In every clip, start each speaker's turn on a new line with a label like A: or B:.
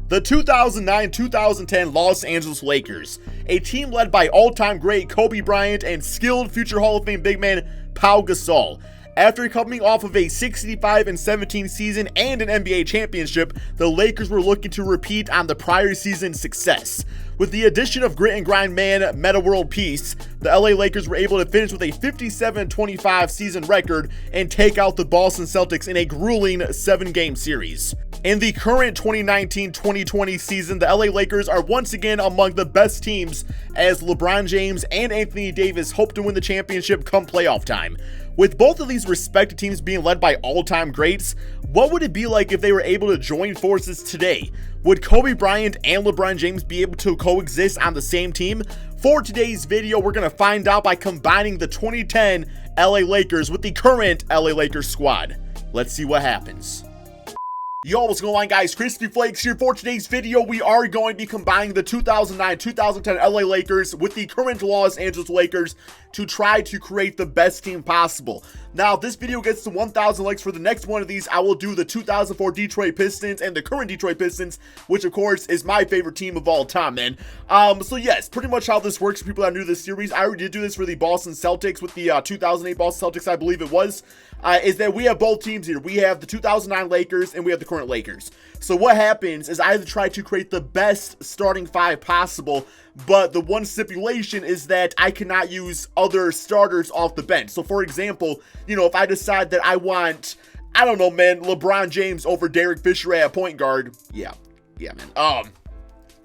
A: The 2009-2010 Los Angeles Lakers, a team led by all-time great Kobe Bryant and skilled future Hall of Fame big man Pau Gasol. After coming off of a 65-17 season and an NBA championship, the Lakers were looking to repeat on the prior season's success. With the addition of grit and grind man Metta World Peace, the LA Lakers were able to finish with a 57-25 season record and take out the Boston Celtics in a grueling 7-game series. In the current 2019-2020 season, the LA Lakers are once again among the best teams as LeBron James and Anthony Davis hope to win the championship come playoff time. With both of these respective teams being led by all-time greats, what would it be like if they were able to join forces today? Would Kobe Bryant and LeBron James be able to coexist on the same team? For today's video, we're going to find out by combining the 2010 LA Lakers with the current LA Lakers squad. Let's see what happens. Yo, what's going on, guys? KrispyFlakes here. For today's video, we are going to be combining the 2009-2010 LA Lakers with the current Los Angeles Lakers to try to create the best team possible. Now, if this video gets to 1,000 likes for the next one of these, I will do the 2004 Detroit Pistons and the current Detroit Pistons, which of course is my favorite team of all time, man. So yes, pretty much how this works for people that are new to this series. I already did do this for the Boston Celtics with the 2008 Boston Celtics, I believe it was. Is that we have both teams here. We have the 2009 Lakers and we have the current Lakers. So what happens is I have to try to create the best starting five possible, but the one stipulation is that I cannot use other starters off the bench. So for example, you know, if I decide that I want, I don't know, man, LeBron James over Derek Fisher at point guard, yeah, man.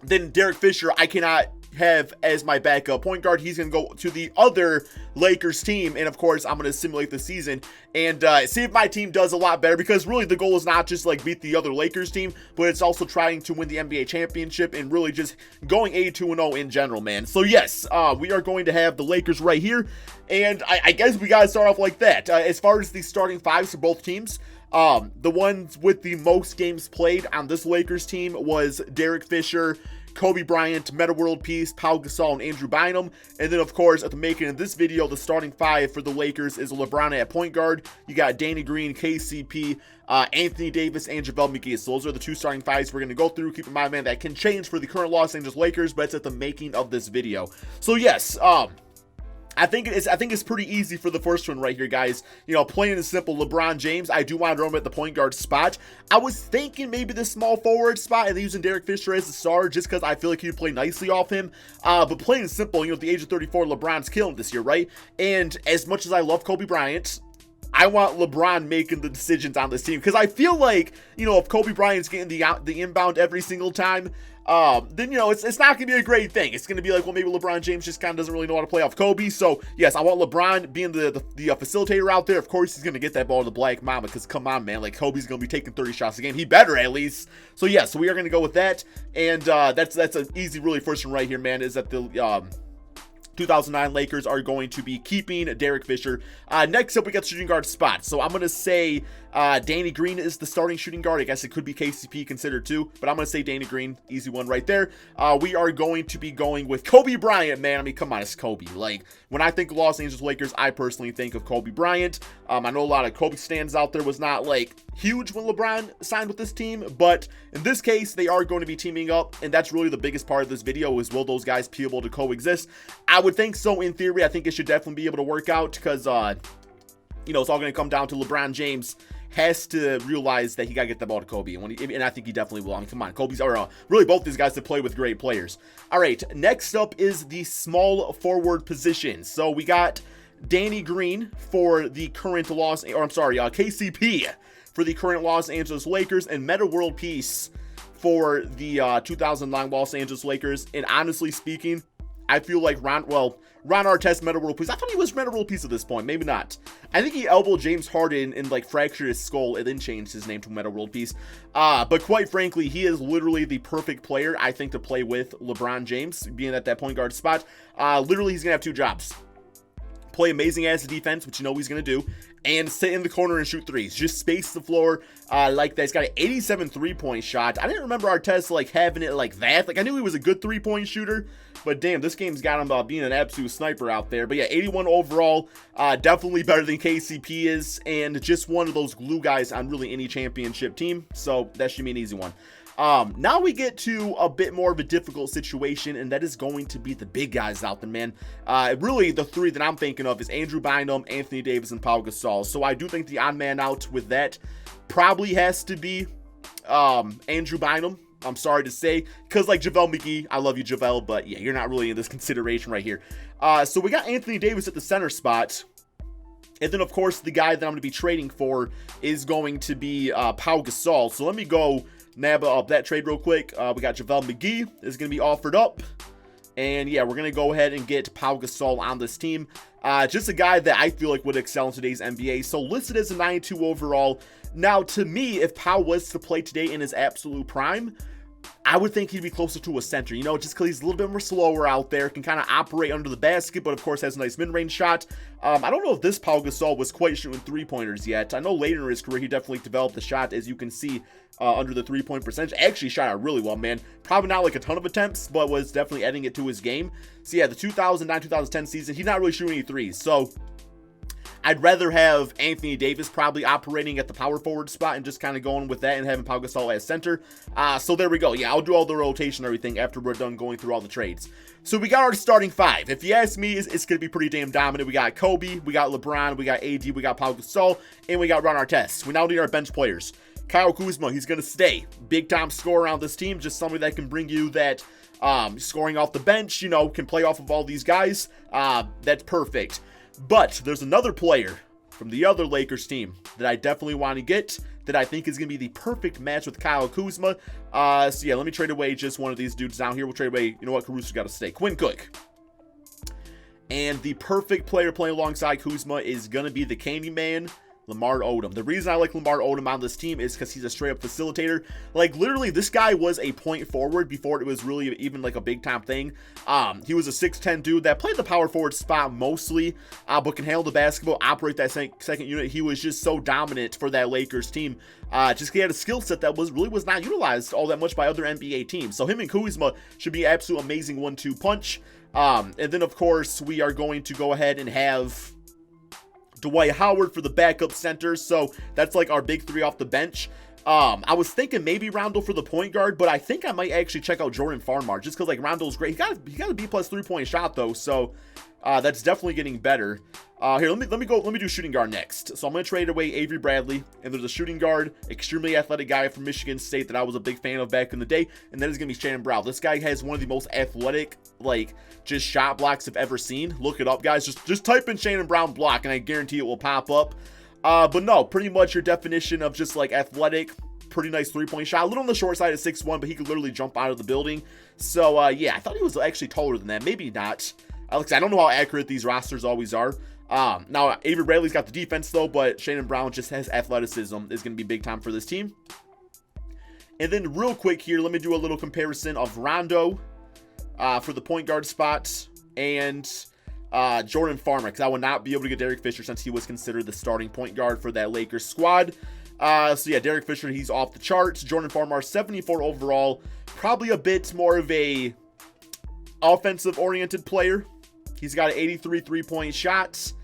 A: Then Derek Fisher, I cannot have as my backup point guard. He's going to go to the other Lakers team, and of course I'm going to simulate the season and see if my team does a lot better, because really the goal is not just like beat the other Lakers team, but it's also trying to win the NBA championship and really just going 82-0 in general, man. So yes, we are going to have the Lakers right here, and I guess we got to start off like that. As far as the starting fives for both teams, the ones with the most games played on this Lakers team was Derek Fisher, Kobe Bryant, Metta World Peace, Pau Gasol, and Andrew Bynum. And then, of course, at the making of this video, the starting five for the Lakers is LeBron at point guard. You got Danny Green, KCP, Anthony Davis, and JaVale McGee. So those are the two starting fives we're going to go through. Keep in mind, man, that can change for the current Los Angeles Lakers, but it's at the making of this video. So yes, I think it's pretty easy for the first one right here, guys. You know, plain and simple, LeBron James, I do want to run him at the point guard spot. I was thinking maybe the small forward spot and using Derek Fisher as the star just because I feel like he would play nicely off him. But plain and simple, you know, at the age of 34, LeBron's killing this year, right? And as much as I love Kobe Bryant, I want LeBron making the decisions on this team, because I feel like, you know, if Kobe Bryant's getting the inbound every single time, then, you know, it's not going to be a great thing. It's going to be like, well, maybe LeBron James just kind of doesn't really know how to play off Kobe. So, yes, I want LeBron being the facilitator out there. Of course, he's going to get that ball to the Black Mamba, because, come on, man, like, Kobe's going to be taking 30 shots a game. He better, at least. So, yeah, so we are going to go with that. And that's an easy, really, first one right here, man, is that the 2009 Lakers are going to be keeping Derek Fisher. Next up, we got shooting guard spot. So I'm going to say Danny Green is the starting shooting guard. I guess it could be KCP considered too, but I'm going to say Danny Green. Easy one right there. We are going to be going with Kobe Bryant, man. I mean, come on, it's Kobe. Like, when I think of Los Angeles Lakers, I personally think of Kobe Bryant. I know a lot of Kobe stands out there was not, like, huge when LeBron signed with this team, but in this case, they are going to be teaming up, and that's really the biggest part of this video is, will those guys be able to coexist? I would think so in theory. I think it should definitely be able to work out, because, you know, it's all going to come down to LeBron James has to realize that he got to get the ball to Kobe, and I think he definitely will. I mean, come on, Kobe's, or really both these guys to play with great players. All right, next up is the small forward position. So we got Danny Green for the current KCP for the current Los Angeles Lakers, and Metta World Peace for the 2009 Los Angeles Lakers. And honestly speaking, I feel like Ron Artest, Metta World Peace. I thought he was Metta World Peace at this point. Maybe not. I think he elbowed James Harden and like fractured his skull and then changed his name to Metta World Peace. But quite frankly, he is literally the perfect player, I think, to play with LeBron James, being at that point guard spot. Literally, he's going to have two jobs. Play amazing ass defense, which you know he's going to do, and sit in the corner and shoot threes. Just space the floor like that. He's got an 87 three-point shot. I didn't remember Artest like having it like that. Like, I knew he was a good three-point shooter, but damn, this game's got him being an absolute sniper out there. But yeah, 81 overall, definitely better than KCP is, and just one of those glue guys on really any championship team. So that should be an easy one. Now we get to a bit more of a difficult situation, and that is going to be the big guys out there, man. Really, the three that I'm thinking of is Andrew Bynum, Anthony Davis, and Pau Gasol. So I do think the odd man out with that probably has to be Andrew Bynum. I'm sorry to say, because like JaVale McGee, I love you, JaVale, but yeah, you're not really in this consideration right here. So we got Anthony Davis at the center spot. And then, of course, the guy that I'm going to be trading for is going to be Pau Gasol. So let me go nab up that trade real quick. We got JaVale McGee is going to be offered up. And yeah, we're going to go ahead and get Pau Gasol on this team. Just a guy that I feel like would excel in today's NBA. So listed as a 92 overall. Now, to me, if Pau was to play today in his absolute prime, I would think he'd be closer to a center, you know, just because he's a little bit more slower out there, can kind of operate under the basket, but of course has a nice mid-range shot. I don't know if this Pau Gasol was quite shooting three-pointers yet. I know later in his career, he definitely developed the shot, as you can see, under the three-point percentage. Actually shot it really well, man. Probably not like a ton of attempts, but was definitely adding it to his game. So yeah, the 2009-2010 season, he's not really shooting any threes, so I'd rather have Anthony Davis probably operating at the power forward spot and just kind of going with that and having Pau Gasol as center. So there we go. Yeah, I'll do all the rotation and everything after we're done going through all the trades. So we got our starting five. If you ask me, it's going to be pretty damn dominant. We got Kobe, we got LeBron, we got AD, we got Pau Gasol, and we got Ron Artest. We now need our bench players. Kyle Kuzma, he's going to stay. Big time scorer on this team. Just somebody that can bring you that scoring off the bench, you know, can play off of all these guys. That's perfect. But there's another player from the other Lakers team that I definitely want to get that I think is going to be the perfect match with Kyle Kuzma. So yeah, let me trade away just one of these dudes down here. We'll trade away, you know what, Caruso's got to stay. Quinn Cook. And the perfect player playing alongside Kuzma is going to be the Candyman, Lamar Odom. The reason I like Lamar Odom on this team is because he's a straight up facilitator. Like literally this guy was a point forward before it was really even like a big time thing. He was a 6'10 dude that played the power forward spot mostly, but can handle the basketball, operate that second unit. He was just so dominant for that Lakers team. Just he had a skill set that really was not utilized all that much by other NBA teams. So him and Kuzma should be an absolute amazing 1-2 punch. And then of course we are going to go ahead and have Dwight Howard for the backup center, so that's like our big three off the bench. I was thinking maybe Rondo for the point guard, but I think I might actually check out Jordan Farmar just because like Rondo's great. He got a B+ 3-point shot though, so that's definitely getting better. Here, let me do shooting guard next. So I'm gonna trade away Avery Bradley, and there's a shooting guard, extremely athletic guy from Michigan State that I was a big fan of back in the day, and that is gonna be Shannon Brown. This guy has one of the most athletic, like, just shot blocks I've ever seen. Look it up, guys. Just type in Shannon Brown block, and I guarantee it will pop up. But no, pretty much your definition of just like athletic, pretty nice 3-point shot. A little on the short side at 6'1", but he could literally jump out of the building. So yeah, I thought he was actually taller than that. Maybe not. Alex, I don't know how accurate these rosters always are. Now, Avery Bradley's got the defense, though, but Shannon Brown just has athleticism. Is going to be big time for this team. And then real quick here, let me do a little comparison of Rondo for the point guard spot and Jordan Farmar, because I will not be able to get Derek Fisher since he was considered the starting point guard for that Lakers squad. So yeah, Derek Fisher, he's off the charts. Jordan Farmar, 74 overall. Probably a bit more of a offensive-oriented player. He's got an 83 3-point shots.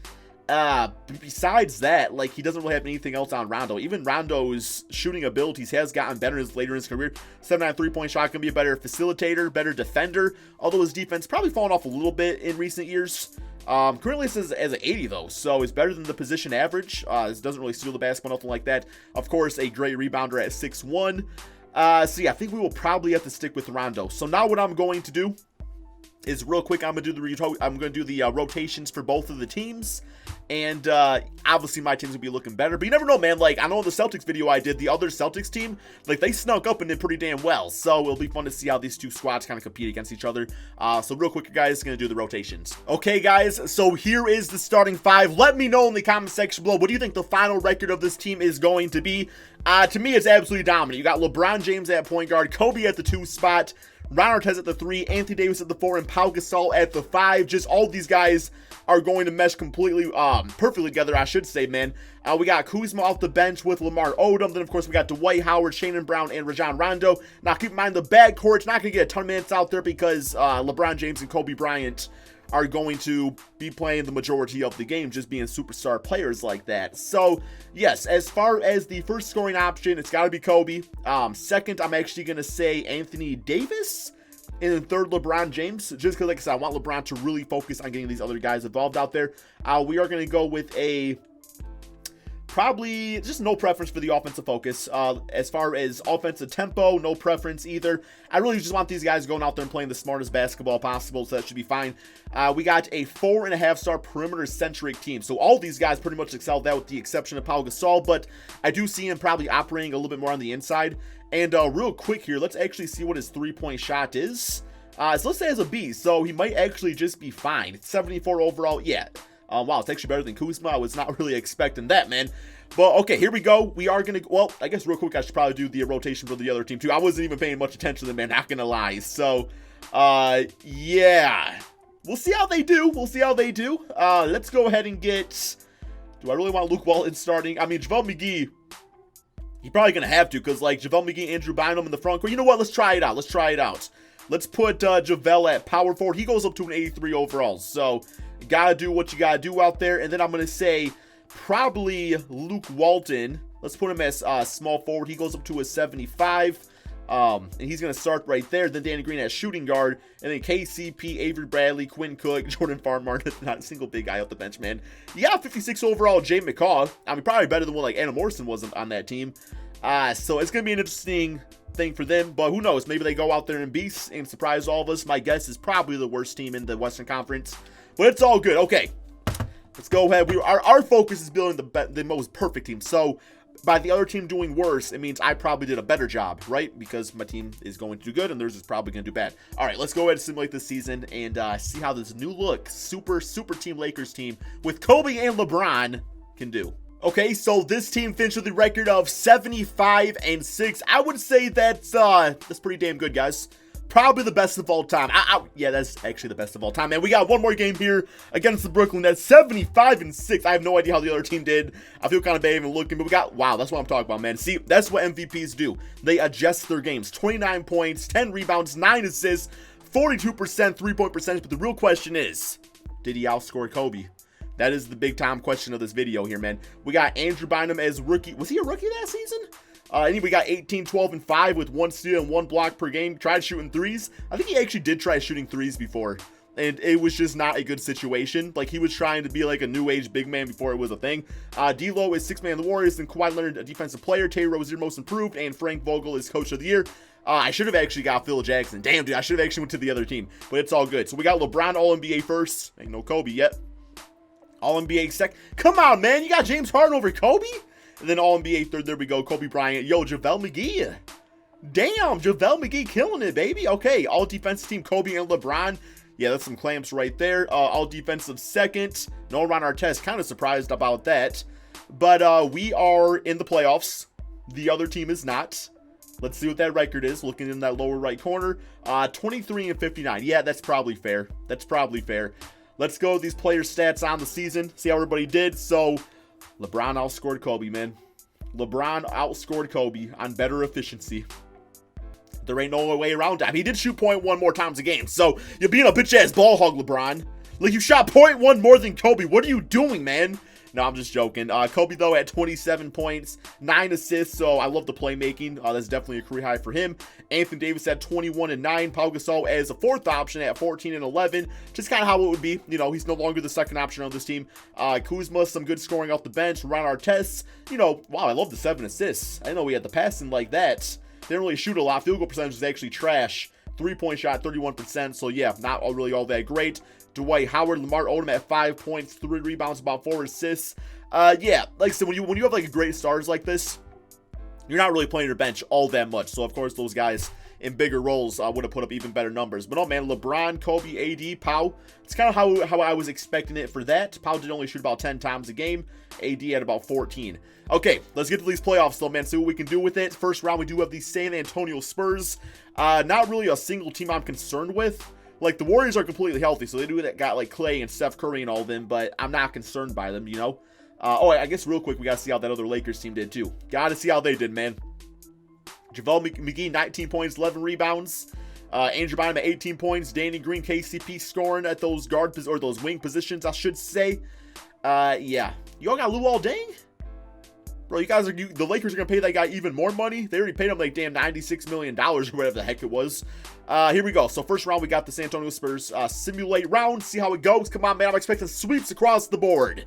A: Besides that, like, he doesn't really have anything else on Rondo. Even Rondo's shooting abilities has gotten better later in his career. 79 3-point shot, can be a better facilitator, better defender. Although his defense probably fallen off a little bit in recent years. Currently it says as an 80 though, so it's better than the position average. It doesn't really steal the basketball, nothing like that. Of course, a great rebounder at 6'1". So yeah, I think we will probably have to stick with Rondo. So now what I'm going to do is real quick, I'm gonna do the rotations for both of the teams, and obviously my team's gonna be looking better. But you never know, man. Like, I know in the Celtics video I did, the other Celtics team, like, they snuck up and did pretty damn well. So it'll be fun to see how these two squads kind of compete against each other. So real quick, guys, gonna do the rotations. Okay, guys. So here is the starting five. Let me know in the comment section below, what do you think the final record of this team is going to be? To me, it's absolutely dominant. You got LeBron James at point guard, Kobe at the 2 spot, Ron Artest at the 3, Anthony Davis at the 4, and Pau Gasol at the 5. Just all these guys are going to mesh completely, perfectly together, I should say, man. We got Kuzma off the bench with Lamar Odom. Then, of course, we got Dwight Howard, Shannon Brown, and Rajon Rondo. Now, keep in mind, the backcourt's not going to get a ton of minutes out there because LeBron James and Kobe Bryant are going to be playing the majority of the game, just being superstar players like that. So, yes, as far as the first scoring option, it's got to be Kobe. Second, I'm actually going to say Anthony Davis. And then third, LeBron James, just because, like I said, I want LeBron to really focus on getting these other guys involved out there. We are going to go with a probably just no preference for the offensive focus. As far as offensive tempo, no preference either. I really just want these guys going out there and playing the smartest basketball possible, so that should be fine. We got a 4.5-star perimeter-centric team. So all these guys pretty much excelled that with the exception of Pau Gasol, but I do see him probably operating a little bit more on the inside. And real quick here, let's actually see what his three-point shot is. So let's say it's a B, so he might actually just be fine. It's 74 overall, yeah. Wow, it's actually better than Kuzma. I was not really expecting that, man. But, okay, here we go. We are going to, well, I guess real quick, I should probably do the rotation for the other team, too. I wasn't even paying much attention to them, man, not going to lie. So, yeah. We'll see how they do. We'll see how they do. Let's go ahead and get, do I really want Luke Walton starting? I mean, JaVale McGee, you're probably going to have to, because, like, JaVale McGee and Andrew Bynum in the front court. You know what? Let's try it out. Let's try it out. Let's put JaVale at power forward. He goes up to an 83 overall. So, you got to do what you got to do out there. And then I'm going to say probably Luke Walton. Let's put him as small forward. He goes up to a 75. And he's going to start right there. Then Danny Green as shooting guard. And then KCP, Avery Bradley, Quinn Cook, Jordan Farmar. Not a single big guy off the bench, man. Yeah, 56 overall, Jay McCaw. I mean, probably better than one like Anna Morrison was on that team. So it's going to be an interesting thing for them. But who knows? Maybe they go out there and beast and surprise all of us. My guess is probably the worst team in the Western Conference. But it's all good. Okay. Let's go ahead. Our focus is building the most perfect team. So by the other team doing worse, it means I probably did a better job, right? Because my team is going to do good and theirs is probably going to do bad. All right, let's go ahead and simulate this season and see how this new look, super team Lakers team with Kobe and LeBron can do. Okay, so this team finished with a record of 75-6. I would say that's pretty damn good, guys. Probably the best of all time. Yeah, that's actually the best of all time, man. We got one more game here against the Brooklyn Nets, 75-6. I have no idea how the other team did. I feel kind of bad even looking, but we got, wow, that's what I'm talking about, man. See, that's what MVPs do. They adjust their games. 29 points, 10 rebounds, 9 assists, 42% three-point percentage. But the real question is, did he outscore Kobe? That is the big-time question of this video here, man. We got Andrew Bynum as rookie. Was he a rookie that season? And we got 18, 12, and 5 with 1 steal and 1 block per game. Tried shooting threes. I think he actually did try shooting threes before. And it was just not a good situation. Like, he was trying to be like a new age big man before it was a thing. D'Lo is 6-man of the Warriors, and Kawhi Leonard, a defensive player. Terry Rozier, most improved, and Frank Vogel is coach of the year. I should have actually got Phil Jackson. Damn, dude, I should have actually went to the other team. But it's all good. So we got LeBron All-NBA first. Ain't no Kobe yet. All-NBA second. Come on, man. You got James Harden over Kobe? And then All-NBA third, there we go, Kobe Bryant. Yo, JaVale McGee. Damn, JaVale McGee killing it, baby. Okay, all-defensive team, Kobe and LeBron. Yeah, that's some clamps right there. All-defensive second. No Ron Artest, kind of surprised about that. But we are in the playoffs. The other team is not. Let's see what that record is, looking in that lower right corner. 23-59. Yeah, that's probably fair. That's probably fair. Let's go with these players' stats on the season, see how everybody did. So, LeBron outscored Kobe, man. LeBron outscored Kobe on better efficiency. There ain't no way around that. He did shoot .1 more times a game. So, you're being a bitch-ass ball hog, LeBron. Like, you shot .1 more than Kobe. What are you doing, man? No, I'm just joking. Kobe, though, at 27 points, 9 assists, so I love the playmaking. That's definitely a career high for him. Anthony Davis at 21 and 9. Pau Gasol as a fourth option at 14 and 11. Just kind of how it would be. You know, he's no longer the second option on this team. Kuzma, some good scoring off the bench. Ron Artest, you know, wow, I love the 7 assists. I didn't know we had the passing like that. Didn't really shoot a lot. Field goal percentage is actually trash. 3-point shot, 31%. So, yeah, not really all that great. Dwight Howard, Lamar Odom at 5 points, 3 rebounds, about 4 assists. Yeah, like I said, when you have like great stars like this, you're not really playing your bench all that much. So of course those guys in bigger roles would have put up even better numbers. But oh man, LeBron, Kobe, AD, Pau. It's kind of how I was expecting it for that. Pau did only shoot about 10 times a game. AD at about 14. Okay, let's get to these playoffs though, man. See what we can do with it. First round, we do have the San Antonio Spurs. Not really a single team I'm concerned with. Like, the Warriors are completely healthy, so they do that. Got, like, Clay and Steph Curry and all of them, but I'm not concerned by them, you know? Oh, I guess real quick, we got to see how that other Lakers team did, too. Got to see how they did, man. JaVale McGee, 19 points, 11 rebounds. Andrew Bynum at 18 points. Danny Green, KCP scoring at those those wing positions, I should say. Yeah. Y'all got Luol Deng? Bro, the Lakers are going to pay that guy even more money. They already paid him like damn $96 million or whatever the heck it was. Here we go. So first round, we got the San Antonio Spurs. Simulate round, see how it goes. Come on, man. I'm expecting sweeps across the board.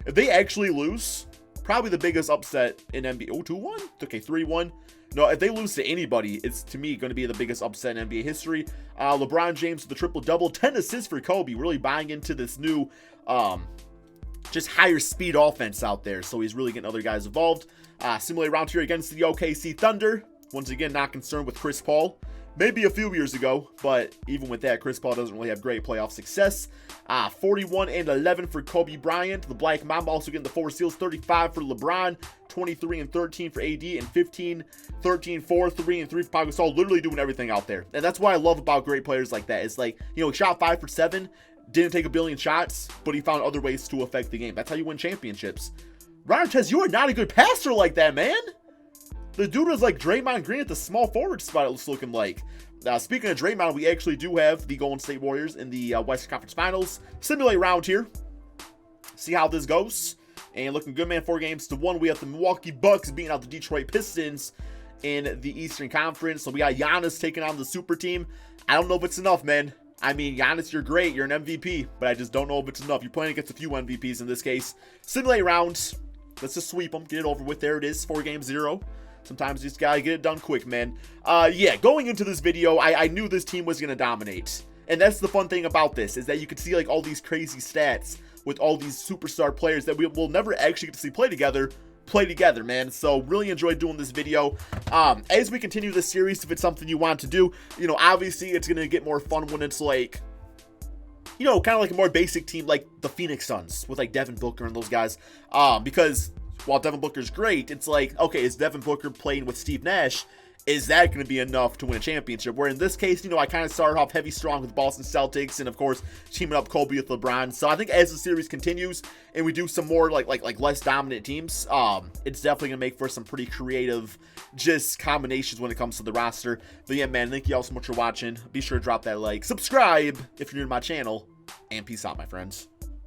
A: If they actually lose, probably the biggest upset in NBA. Oh, 2-1? Okay, 3-1. No, if they lose to anybody, it's, to me, going to be the biggest upset in NBA history. LeBron James with the triple-double. 10 assists for Kobe. Really buying into this new, just higher speed offense out there. So he's really getting other guys involved. Simulate round here against the OKC Thunder. Once again, not concerned with Chris Paul. Maybe a few years ago, but even with that, Chris Paul doesn't really have great playoff success. 41 and 11 for Kobe Bryant. The Black Mamba also getting the 4 steals. 35 for LeBron. 23 and 13 for AD. And 15, 13, 4, 3, and 3 for Pau Gasol. Literally doing everything out there. And that's what I love about great players like that. It's like, he shot 5 for 7. Didn't take a billion shots, but he found other ways to affect the game. That's how you win championships. Ron Artest, you are not a good passer like that, man. The dude was like Draymond Green at the small forward spot, it's looking like. Speaking of Draymond, we actually do have the Golden State Warriors in the Western Conference Finals. Simulate round here. See how this goes. And looking good, man. 4-1. We have the Milwaukee Bucks beating out the Detroit Pistons in the Eastern Conference. So we got Giannis taking on the super team. I don't know if it's enough, man. I mean, Giannis, you're great. You're an MVP. But I just don't know if it's enough. You're playing against a few MVPs in this case. Simulate rounds. Let's just sweep them. Get it over with. There it is. 4-0. Sometimes you just gotta get it done quick, man. Yeah, going into this video, I knew this team was gonna dominate. And that's the fun thing about this, is that you can see like all these crazy stats with all these superstar players that we will never actually get to see play together, man. So really enjoyed doing this video. As we continue this series, if it's something you want to do, obviously it's gonna get more fun when it's like, kind of like a more basic team like the Phoenix Suns with like Devin Booker and those guys. Because while Devin Booker's great, it's like, okay, is Devin Booker playing with Steve Nash? Is that going to be enough to win a championship? Where in this case, I kind of started off heavy strong with Boston Celtics and, of course, teaming up Kobe with LeBron. So I think as the series continues and we do some more like less dominant teams, it's definitely going to make for some pretty creative just combinations when it comes to the roster. But yeah, man, thank you all so much for watching. Be sure to drop that like, subscribe if you're new to my channel, and peace out, my friends.